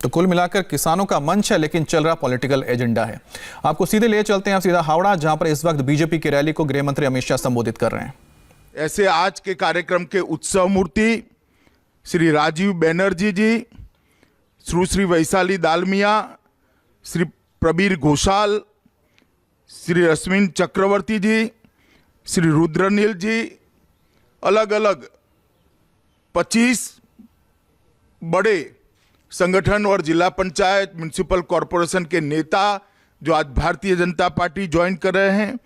तो कुल मिलाकर किसानों का मंच है, लेकिन चल रहा पॉलिटिकल एजेंडा है। आपको सीधे ले चलते हैं आप सीधा हावड़ा, जहां पर इस वक्त बीजेपी की रैली को गृह मंत्री अमित शाह संबोधित कर रहे हैं। ऐसे आज के कार्यक्रम के उत्सव मूर्ति श्री राजीव बैनर्जी जी, श्री वैशाली दालमिया, श्री प्रबीर घोषाल, श्री अश्विन चक्रवर्ती जी, श्री रुद्रनील जी, अलग अलग 25 बड़े संगठन और जिला पंचायत म्युनिसिपल कॉरपोरेशन के नेता जो आज भारतीय जनता पार्टी ज्वाइन कर रहे हैं,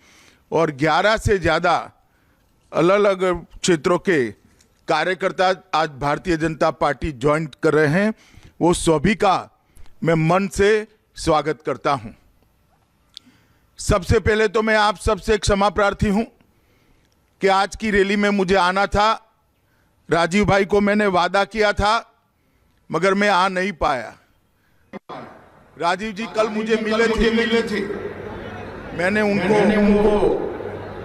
और 11 से ज़्यादा अलग अलग क्षेत्रों के कार्यकर्ता आज भारतीय जनता पार्टी ज्वाइन कर रहे हैं, वो सभी का मैं मन से स्वागत करता हूं। सबसे पहले तो मैं आप सबसे क्षमा प्रार्थी हूं कि आज की रैली में मुझे आना था। राजीव भाई को मैंने वादा किया था, मगर मैं आ नहीं पाया। राजीव जी कल मुझे मिले थे। मैंने उनको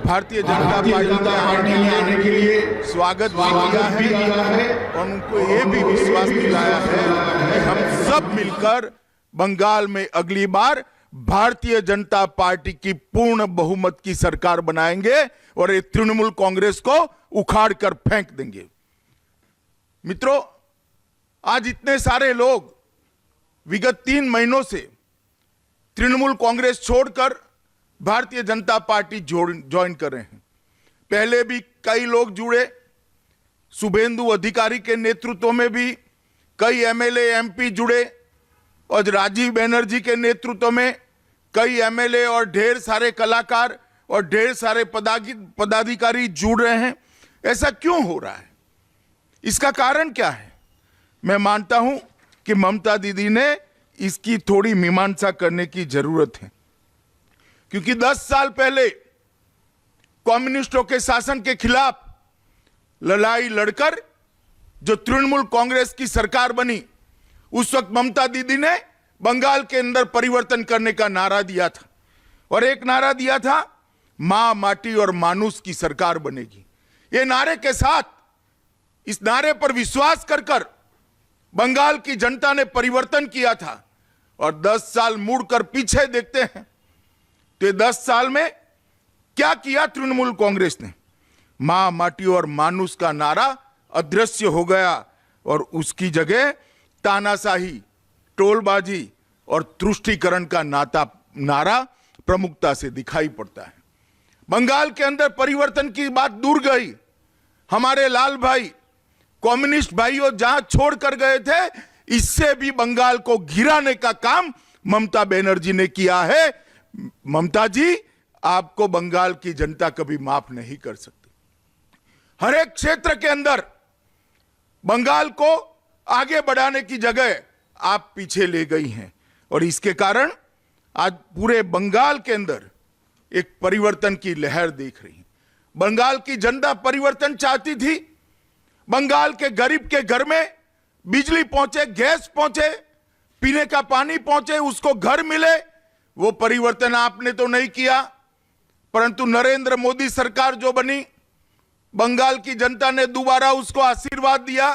भारतीय जनता पार्टी में आने के लिए स्वागत किया है और उनको ये भी विश्वास दिलाया है कि हम सब मिलकर बंगाल में अगली बार भारतीय जनता पार्टी की पूर्ण बहुमत की सरकार बनाएंगे और ये तृणमूल कांग्रेस को उखाड़ कर फेंक देंगे। मित्रों, आज इतने सारे लोग विगत 3 महीनों से तृणमूल कांग्रेस छोड़कर भारतीय जनता पार्टी ज्वाइन कर रहे हैं। पहले भी कई लोग जुड़े, शुभेंदु अधिकारी के नेतृत्व में भी कई एमएलए एमपी जुड़े, और राजीव बैनर्जी के नेतृत्व में कई एमएलए और ढेर सारे कलाकार और ढेर सारे पदाधिकारी जुड़ रहे हैं। ऐसा क्यों हो रहा है? इसका कारण क्या है? मैं मानता हूं कि ममता दीदी ने इसकी थोड़ी मीमांसा करने की जरूरत है, क्योंकि 10 साल पहले कम्युनिस्टों के शासन के खिलाफ लड़ाई लड़कर जो तृणमूल कांग्रेस की सरकार बनी, उस वक्त ममता दीदी ने बंगाल के अंदर परिवर्तन करने का नारा दिया था, और एक नारा दिया था, मां, माटी और मानुष की सरकार बनेगी। ये नारे के साथ, इस नारे पर विश्वास कर बंगाल की जनता ने परिवर्तन किया था। और 10 साल मुड़कर पीछे देखते हैं तो ये 10 साल में क्या किया तृणमूल कांग्रेस ने? मां, माटी और मानुष का नारा अदृश्य हो गया और उसकी जगह तानाशाही, टोलबाजी और तुष्टीकरण का नारा प्रमुखता से दिखाई पड़ता है। बंगाल के अंदर परिवर्तन की बात दूर गई। हमारे लाल भाई, कम्युनिस्ट भाइयों जहां छोड़कर गए थे, इससे भी बंगाल को गिराने का काम ममता बनर्जी ने किया है। ममता जी, आपको बंगाल की जनता कभी माफ नहीं कर सकती। हर एक क्षेत्र के अंदर बंगाल को आगे बढ़ाने की जगह आप पीछे ले गई हैं, और इसके कारण आज पूरे बंगाल के अंदर एक परिवर्तन की लहर देख रही है। बंगाल की जनता परिवर्तन चाहती थी। बंगाल के गरीब के घर में बिजली पहुंचे, गैस पहुंचे, पीने का पानी पहुंचे, उसको घर मिले। वो परिवर्तन आपने तो नहीं किया, परंतु नरेंद्र मोदी सरकार जो बनी, बंगाल की जनता ने दोबारा उसको आशीर्वाद दिया।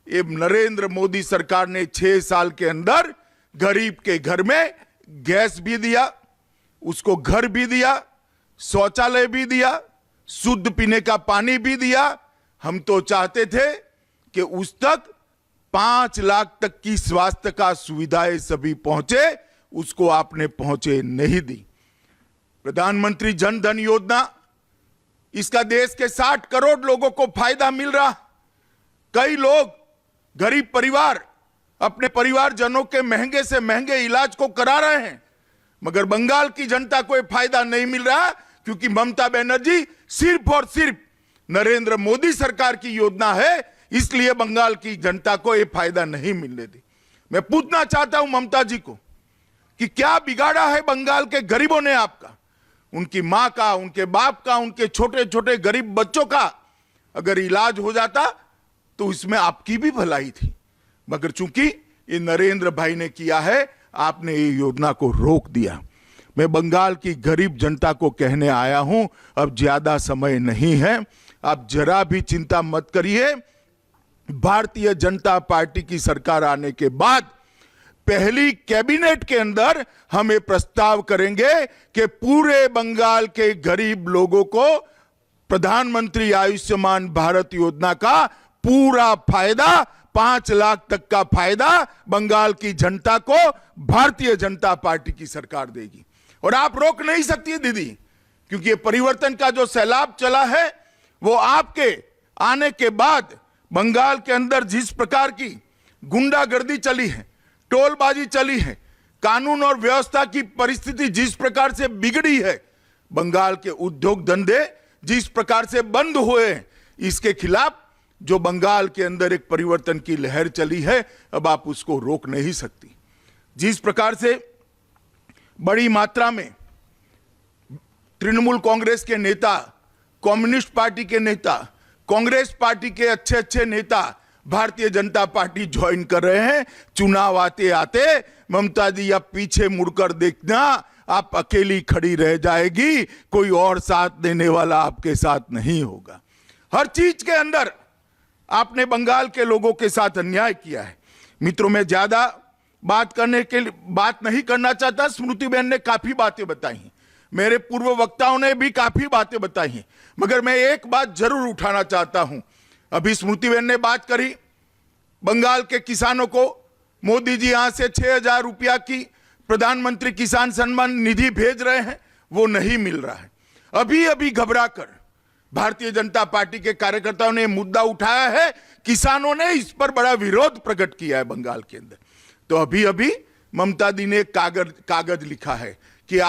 ये नरेंद्र मोदी सरकार ने 6 साल के अंदर गरीब के घर में गैस भी दिया, उसको घर भी दिया, शौचालय भी दिया, शुद्ध पीने का पानी भी दिया। हम तो चाहते थे कि उस तक 5 लाख तक की स्वास्थ्य का सुविधाएं सभी पहुंचे, उसको आपने पहुंचे नहीं दी। प्रधानमंत्री जन धन योजना, इसका देश के 60 करोड़ लोगों को फायदा मिल रहा। कई लोग, गरीब परिवार, अपने परिवारजनों के महंगे से महंगे इलाज को करा रहे हैं, मगर बंगाल की जनता को यह फायदा नहीं मिल रहा, क्योंकि ममता बनर्जी सिर्फ और सिर्फ नरेंद्र मोदी सरकार की योजना है, इसलिए बंगाल की जनता को यह फायदा नहीं मिलने दी। मैं पूछना चाहता हूं ममता जी को कि क्या बिगाड़ा है बंगाल के गरीबों ने आपका? उनकी मां का, उनके बाप का, उनके छोटे छोटे गरीब बच्चों का अगर इलाज हो जाता तो इसमें आपकी भी भलाई थी, मगर चूंकि ये नरेंद्र भाई ने किया है, आपने ये योजना को रोक दिया। मैं बंगाल की गरीब जनता को कहने आया हूं, अब ज्यादा समय नहीं है, आप जरा भी चिंता मत करिए। भारतीय जनता पार्टी की सरकार आने के बाद पहली कैबिनेट के अंदर हम ये प्रस्ताव करेंगे कि पूरे बंगाल के गरीब लोगों को प्रधानमंत्री आयुष्मान भारत योजना का पूरा फायदा, 5 लाख तक का फायदा बंगाल की जनता को भारतीय जनता पार्टी की सरकार देगी। और आप रोक नहीं सकती दीदी, क्योंकि ये परिवर्तन का जो सैलाब चला है वो आपके आने के बाद बंगाल के अंदर जिस प्रकार की गुंडागर्दी चली है, टोलबाजी चली है, कानून और व्यवस्था की परिस्थिति जिस प्रकार से बिगड़ी है, बंगाल के उद्योग धंधे जिस प्रकार से बंद हुए हैं, इसके खिलाफ जो बंगाल के अंदर एक परिवर्तन की लहर चली है, अब आप उसको रोक नहीं सकती। जिस प्रकार से बड़ी मात्रा में तृणमूल कांग्रेस के नेता, कम्युनिस्ट पार्टी के नेता, कांग्रेस पार्टी के अच्छे अच्छे नेता भारतीय जनता पार्टी ज्वाइन कर रहे हैं, चुनाव आते आते ममता जी आप पीछे मुड़कर देखना, आप अकेली खड़ी रह जाएगी, कोई और साथ देने वाला आपके साथ नहीं होगा। हर चीज के अंदर आपने बंगाल के लोगों के साथ अन्याय किया है। मित्रों, मैं ज्यादा बात नहीं करना चाहता। स्मृति बहन ने काफी बातें बताई हैं, मेरे पूर्व वक्ताओं ने भी काफी बातें बताई हैं, मगर मैं एक बात जरूर उठाना चाहता हूं। अभी स्मृति बहन ने बात करी, बंगाल के किसानों को मोदी जी यहां से 6,000 रुपया की प्रधानमंत्री किसान सम्मान निधि भेज रहे हैं, वो नहीं मिल रहा है। अभी अभी घबराकर भारतीय जनता पार्टी के कार्यकर्ताओं ने मुद्दा उठाया है, किसानों ने इस पर बड़ा विरोध प्रकट किया है बंगाल के अंदर। तो अभी अभी ममता दी ने कागज लिखा है कि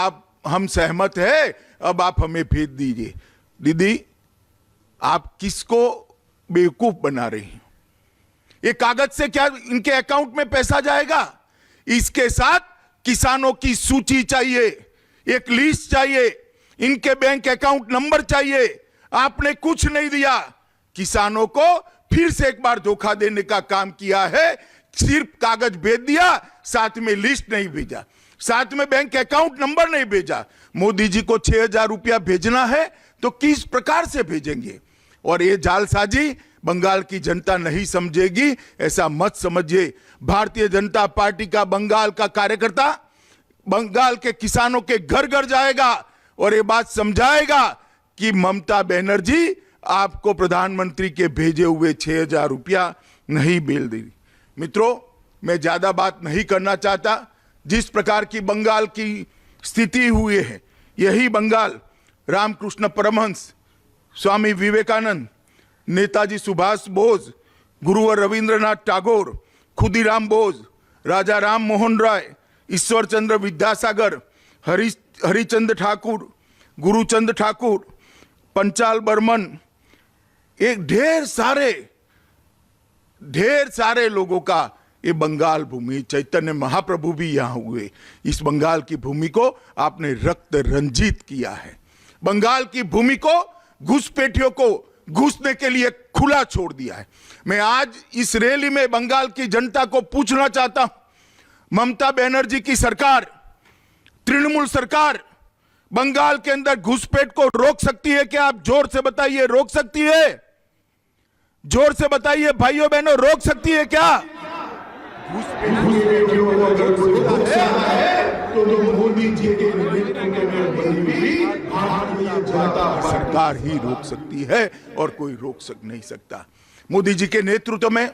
हम सहमत है, अब आप हमें भेज दीजिए। दीदी, आप किसको बेवकूफ बना रही हैं? ये कागज से क्या इनके अकाउंट में पैसा जाएगा? इसके साथ किसानों की सूची चाहिए, एक लिस्ट चाहिए, इनके बैंक अकाउंट नंबर चाहिए। आपने कुछ नहीं दिया, किसानों को फिर से एक बार धोखा देने का काम किया है। सिर्फ कागज भेज दिया, साथ में लिस्ट नहीं भेजा, साथ में बैंक अकाउंट नंबर नहीं भेजा। मोदी जी को 6,000 रुपया भेजना है तो किस प्रकार से भेजेंगे? और ये जालसाजी बंगाल की जनता नहीं समझेगी, ऐसा मत समझिए। भारतीय जनता पार्टी का बंगाल का कार्यकर्ता बंगाल के किसानों के घर घर जाएगा और ये बात समझाएगा कि ममता बनर्जी आपको प्रधानमंत्री के भेजे हुए 6,000 रुपया नहीं मिल देगी। मित्रों, मैं ज्यादा बात नहीं करना चाहता। जिस प्रकार की बंगाल की स्थिति हुई है, यही बंगाल रामकृष्ण परमहंस, स्वामी विवेकानंद, नेताजी सुभाष बोस, गुरुवर रविंद्रनाथ टैगोर, खुदीराम बोस, राजा राम मोहन राय, ईश्वर चंद्र विद्यासागर, हरिचंद्र ठाकुर, गुरुचंद्र ठाकुर, पंचाल बर्मन, एक ढेर सारे लोगों का ये बंगाल भूमि, चैतन्य महाप्रभु भी यहां हुए। इस बंगाल की भूमि को आपने रक्त रंजित किया है। बंगाल की भूमि को घुसपैठियों को घुसने के लिए खुला छोड़ दिया है। मैं आज इस रैली में बंगाल की जनता को पूछना चाहता हूं, ममता बनर्जी की सरकार, तृणमूल सरकार बंगाल के अंदर घुसपैठ को रोक सकती है क्या? आप जोर से बताइए, रोक सकती है? जोर से बताइए भाइयों बहनों, रोक सकती है क्या? घुसपैठियों को अगर कोई रोक सकता है तो मोदी जी के नेतृत्व में बनी हुई भारतीय जनता सरकार ही रोक सकती है और कोई रोक नहीं सकता। मोदी जी के नेतृत्व में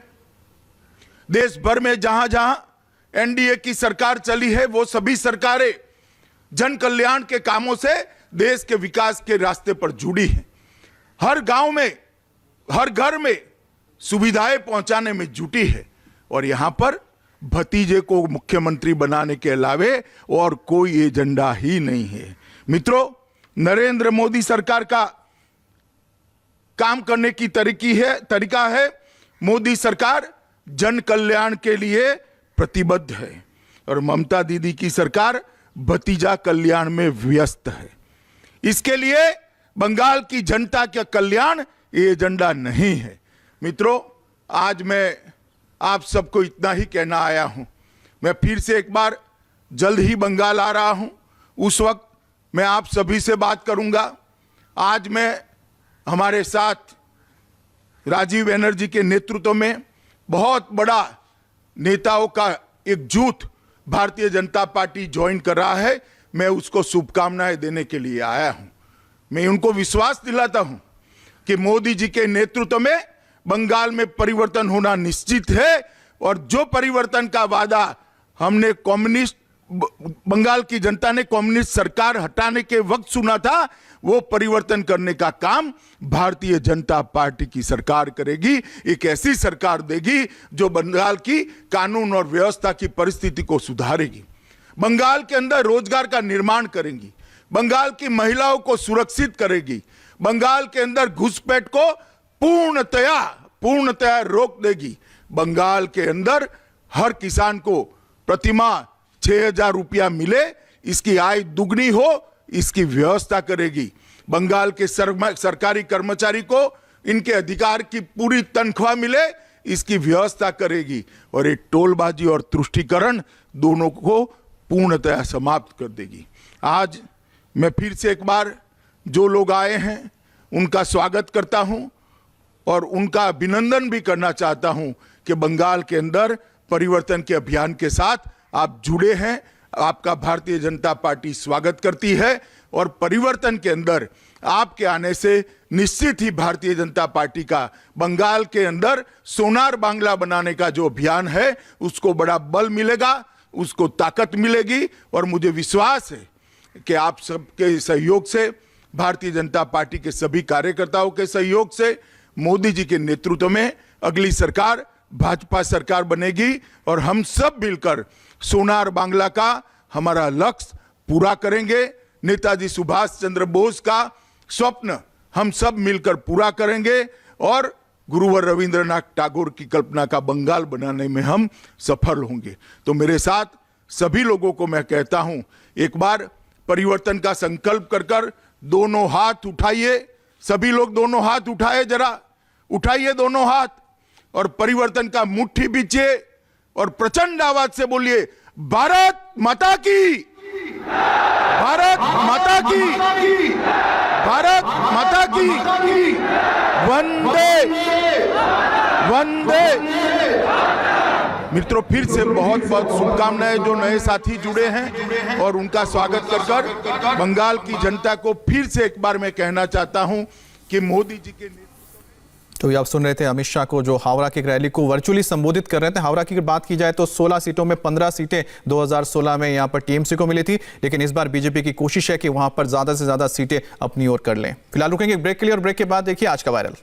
देश भर में जहां जहां एनडीए की सरकार चली है, वो सभी सरकारें जन कल्याण के कामों से देश के विकास के रास्ते पर जुड़ी हैं। हर गांव में, हर घर में सुविधाएं पहुंचाने में जुटी है और यहां पर भतीजे को मुख्यमंत्री बनाने के अलावे और कोई एजेंडा ही नहीं है। मित्रों, नरेंद्र मोदी सरकार का काम करने की तरीका है, मोदी सरकार जन कल्याण के लिए प्रतिबद्ध है और ममता दीदी की सरकार भतीजा कल्याण में व्यस्त है। इसके लिए बंगाल की जनता का कल्याण ये एजेंडा नहीं है। मित्रों, आज मैं आप सबको इतना ही कहना आया हूं। मैं फिर से एक बार जल्द ही बंगाल आ रहा हूं, उस वक्त मैं आप सभी से बात करूंगा। आज मैं हमारे साथ राजीव बनर्जी के नेतृत्व में बहुत बड़ा नेताओं का एकजुट भारतीय जनता पार्टी ज्वाइन कर रहा है, मैं उसको शुभकामनाएं देने के लिए आया हूं। मैं उनको विश्वास दिलाता हूं कि मोदी जी के नेतृत्व में बंगाल में परिवर्तन होना निश्चित है, और जो परिवर्तन का वादा हमने बंगाल की जनता ने कम्युनिस्ट सरकार हटाने के वक्त सुना था, वो परिवर्तन करने का काम भारतीय जनता पार्टी की सरकार करेगी। एक ऐसी सरकार देगी जो बंगाल की कानून और व्यवस्था की परिस्थिति को सुधारेगी, बंगाल के अंदर रोजगार का निर्माण करेंगी, बंगाल की महिलाओं को सुरक्षित करेगी, बंगाल के अंदर घुसपैठ को पूर्णतया रोक देगी, बंगाल के अंदर हर किसान को प्रतिमाह 6,000 रुपया मिले, इसकी आय दुगनी हो, इसकी व्यवस्था करेगी, बंगाल के सरकारी कर्मचारी को इनके अधिकार की पूरी तनख्वाह मिले, इसकी व्यवस्था करेगी, और ये टोलबाजी और तुष्टीकरण दोनों को पूर्णतया समाप्त कर देगी। आज मैं फिर से एक बार जो लोग आए हैं उनका स्वागत करता हूं और उनका अभिनंदन भी करना चाहता हूं कि बंगाल के अंदर परिवर्तन के अभियान के साथ आप जुड़े हैं। आपका भारतीय जनता पार्टी स्वागत करती है, और परिवर्तन के अंदर आपके आने से निश्चित ही भारतीय जनता पार्टी का बंगाल के अंदर सोनार बांग्ला बनाने का जो अभियान है उसको बड़ा बल मिलेगा, उसको ताकत मिलेगी, और मुझे विश्वास है कि आप सबके सहयोग से, भारतीय जनता पार्टी के सभी कार्यकर्ताओं के सहयोग से, मोदी जी के नेतृत्व में अगली सरकार भाजपा सरकार बनेगी, और हम सब मिलकर सोनार बांग्ला का हमारा लक्ष्य पूरा करेंगे। नेताजी सुभाष चंद्र बोस का स्वप्न हम सब मिलकर पूरा करेंगे, और गुरुवर रविंद्रनाथ टैगोर की कल्पना का बंगाल बनाने में हम सफल होंगे। तो मेरे साथ सभी लोगों को मैं कहता हूं, एक बार परिवर्तन का संकल्प कर दोनों हाथ उठाइए, सभी लोग दोनों हाथ उठाए, जरा उठाइए दोनों हाथ, और परिवर्तन का मुट्ठी बीचिए और प्रचंड आवाज से बोलिए, भारत माता की, भारत माता की, भारत माता की, वंदे वंदे। मित्रों, फिर से बहुत बहुत शुभकामनाएं जो नए साथी जुड़े हैं, और उनका स्वागत कर बंगाल की जनता को फिर से एक बार मैं कहना चाहता हूं कि मोदी जी के। तो ये आप सुन रहे थे अमित शाह को, जो हावड़ा की एक रैली को वर्चुअली संबोधित कर रहे थे। हावड़ा की बात की जाए तो 16 सीटों में 15 सीटें 2016 में यहां पर टीएमसी को मिली थी, लेकिन इस बार बीजेपी की कोशिश है कि वहां पर ज्यादा से ज्यादा सीटें अपनी ओर कर लें। फिलहाल रुकेंगे ब्रेक के लिए, और ब्रेक के बाद देखिए आज का वायरल।